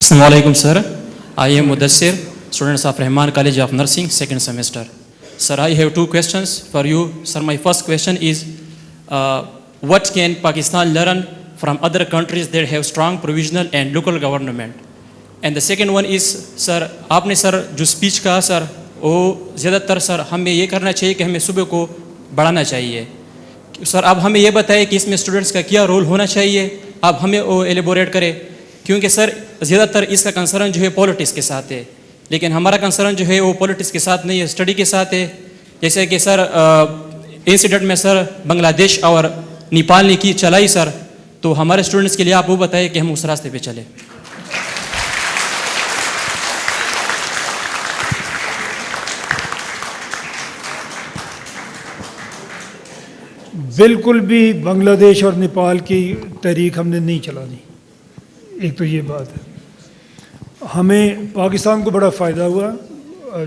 Assalamu alaikum, sir. I am Mudassir, students of Rahman College of Nursing, second semester. Sir, I have two questions for you. Sir, my first question is, what can Pakistan learn from other countries that have strong provisional and local government? And the second one is, sir, आपने sir जो speech कहा sir, वो ज़्यादातर sir हमें ये करना चाहिए कि हमें सुबह को बढ़ाना चाहिए. सर अब हमें ये बताइए कि इसमें स्टूडेंट्स का क्या रोल होना चाहिए, आप हमें वो एलिबोरेट करें, क्योंकि सर ज़्यादातर इसका कंसर्न जो है पॉलिटिक्स के साथ है, लेकिन हमारा कंसर्न जो है वो पॉलिटिक्स के साथ नहीं है, स्टडी के साथ है. जैसे कि सर इंसिडेंट में सर बांग्लादेश और नेपाल ने की चलाई सर, तो हमारे स्टूडेंट्स के लिए आप वो बताइए कि हम उस रास्ते पे चलें. बिल्कुल भी बांग्लादेश और नेपाल की तहरीक हमने नहीं चलानी. एक तो ये बात है. हमें पाकिस्तान को बड़ा फ़ायदा हुआ.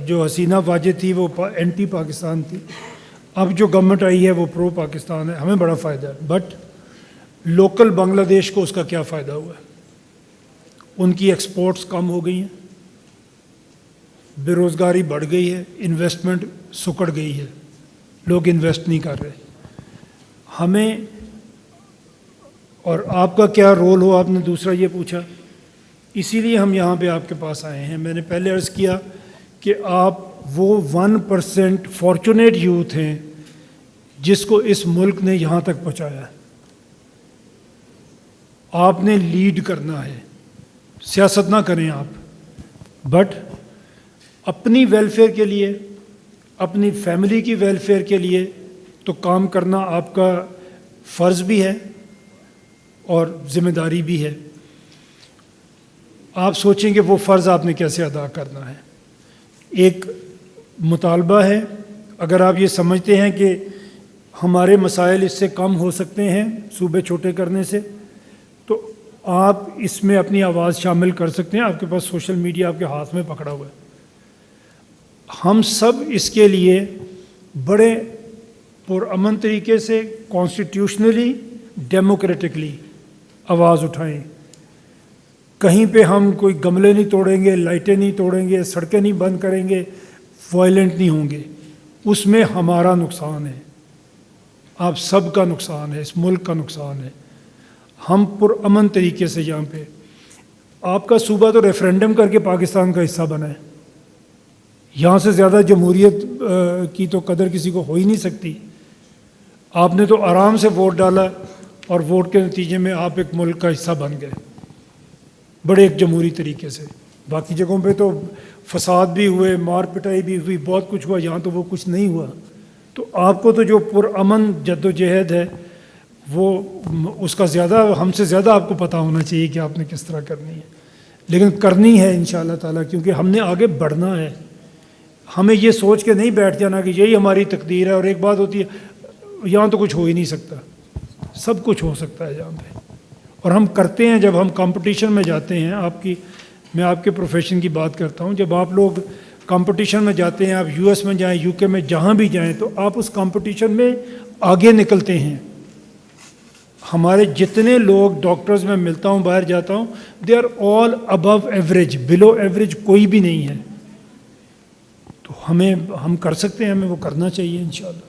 जो हसीना वाजिद थी वो एंटी पाकिस्तान थी, अब जो गवर्नमेंट आई है वो प्रो पाकिस्तान है. हमें बड़ा फ़ायदा है. बट लोकल बांग्लादेश को उसका क्या फ़ायदा हुआ है? उनकी एक्सपोर्ट्स कम हो गई हैं, बेरोज़गारी बढ़ गई है, इन्वेस्टमेंट सुकड़ गई है, लोग इन्वेस्ट नहीं कर रहे. हमें और आपका क्या रोल हो, आपने दूसरा ये पूछा, इसीलिए हम यहाँ पे आपके पास आए हैं. मैंने पहले अर्ज़ किया कि आप वो 1% फॉर्चुनेट यूथ हैं जिसको इस मुल्क ने यहाँ तक पहुँचाया है. आपने लीड करना है, सियासत ना करें आप, बट अपनी वेलफेयर के लिए, अपनी फैमिली की वेलफेयर के लिए तो काम करना आपका फ़र्ज़ भी है और ज़िम्मेदारी भी है. आप सोचेंगे वो फ़र्ज़ आपने कैसे अदा करना है. एक मुतालबा है, अगर आप ये समझते हैं कि हमारे मसाइल इससे कम हो सकते हैं सूबे छोटे करने से, तो आप इसमें अपनी आवाज़ शामिल कर सकते हैं. आपके पास सोशल मीडिया आपके हाथ में पकड़ा हुआ है. हम सब इसके लिए बड़े पुरअमन तरीके से कॉन्स्टिट्यूशनली डेमोक्रेटिकली आवाज़ उठाएं. कहीं पे हम कोई गमले नहीं तोड़ेंगे, लाइटें नहीं तोड़ेंगे, सड़कें नहीं बंद करेंगे, वायलेंट नहीं होंगे. उसमें हमारा नुकसान है, आप सब का नुकसान है, इस मुल्क का नुकसान है. हम पुरअमन तरीके से यहाँ पे, आपका सूबा तो रेफरेंडम करके पाकिस्तान का हिस्सा बना है. यहाँ से ज़्यादा जमहूरियत की तो कदर किसी को हो ही नहीं सकती. आपने तो आराम से वोट डाला और वोट के नतीजे में आप एक मुल्क का हिस्सा बन गए, बड़े एक जमहूरी तरीके से. बाकी जगहों पे तो फसाद भी हुए, मार पिटाई भी हुई, बहुत कुछ हुआ. यहाँ तो वो कुछ नहीं हुआ. तो आपको तो जो पुरअमन जद्दोजहद है वो उसका ज़्यादा, हमसे ज़्यादा आपको पता होना चाहिए कि आपने किस तरह करनी है. लेकिन करनी है इंशाअल्लाह ताला, क्योंकि हमने आगे बढ़ना है. हमें ये सोच के नहीं बैठ जाना कि यही हमारी तकदीर है. और एक बात होती है, यहाँ तो कुछ हो ही नहीं सकता, सब कुछ हो सकता है यहाँ पे. और हम करते हैं. जब हम कंपटीशन में जाते हैं, मैं आपके प्रोफेशन की बात करता हूँ, जब आप लोग कंपटीशन में जाते हैं, आप यूएस में जाएं, यूके में, जहाँ भी जाएं, तो आप उस कंपटीशन में आगे निकलते हैं. हमारे जितने लोग डॉक्टर्स में मिलता हूँ, बाहर जाता हूँ, they are all above average, below average कोई भी नहीं है. तो हम कर सकते हैं, हमें वो करना चाहिए इंशाअल्लाह.